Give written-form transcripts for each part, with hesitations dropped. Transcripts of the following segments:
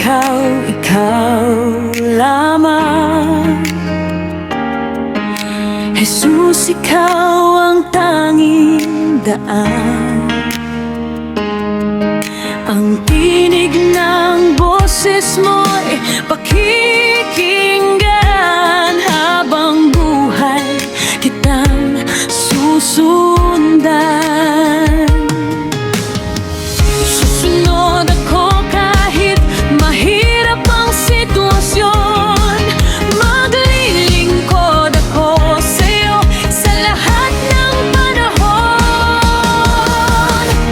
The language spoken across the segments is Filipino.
ikaw lamang. Jesus, ikaw ang tanging daan. Ang tinig ng boses mo'y pakikinggan. Habang buhay kitang susundan. Susunod ako kahit mahirap ang sitwasyon. Maglilingkod ako sa'yo sa lahat ng panahon.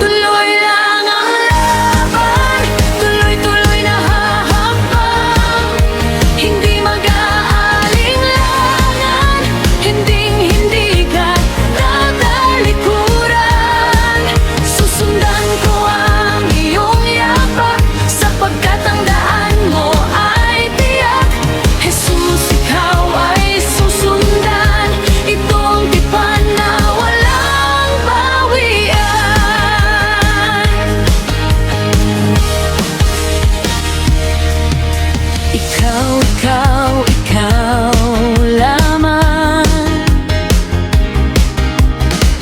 Tuloy lang ang laban, tuloy-tuloy na hahakbang. Hindi mag-aalinlangan, hinding-hindi ka tatalikuran. Susundan ko ang iyong yapak, sapagkat ang daan mo ay tiyak. Jesus, ikaw ay susundan, itong tipan na walang bawian. Ikaw lamang.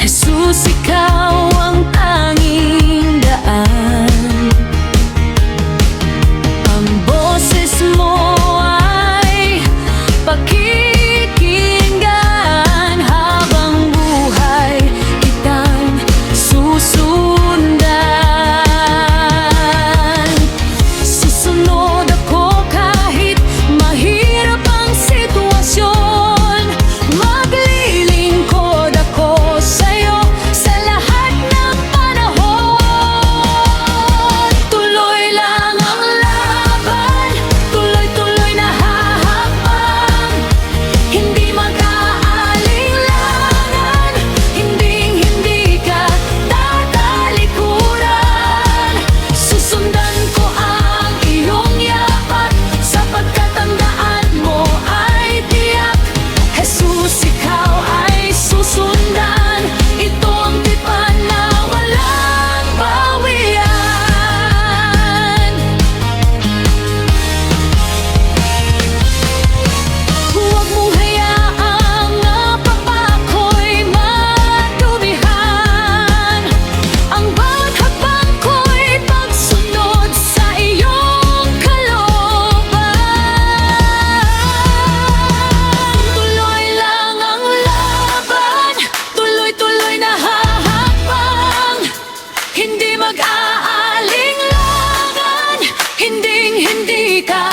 Jesus, ikaw ang tanging daan. Ang boses mo ay pakikinggan. Habang buhay kitang susundan. Susunod ako kahit mahirap ang sitwasyon. Maglilingkod ako sa'yo sa lahat ng panahon. Tuloy lang ang laban, tuloy-tuloy na hahakbang. Hindi mag-aalinlangan, hinding-hindi ka tatalikuran. Susundan ko ang iyong yapak, sapagkat ang daan mo ay tiyak. Jesus, ikaw ay susundan, ito ang tipan na walang bawian. Huwag mong hayaang napapako'y madumihan. Ang bawat hakbang ko'y pagsunod sa iyong kalooban. Tuloy lang ang laban, tuloy-tuloy na hahakbang. Hindi mag-aalinlangan, hinding-hindi ka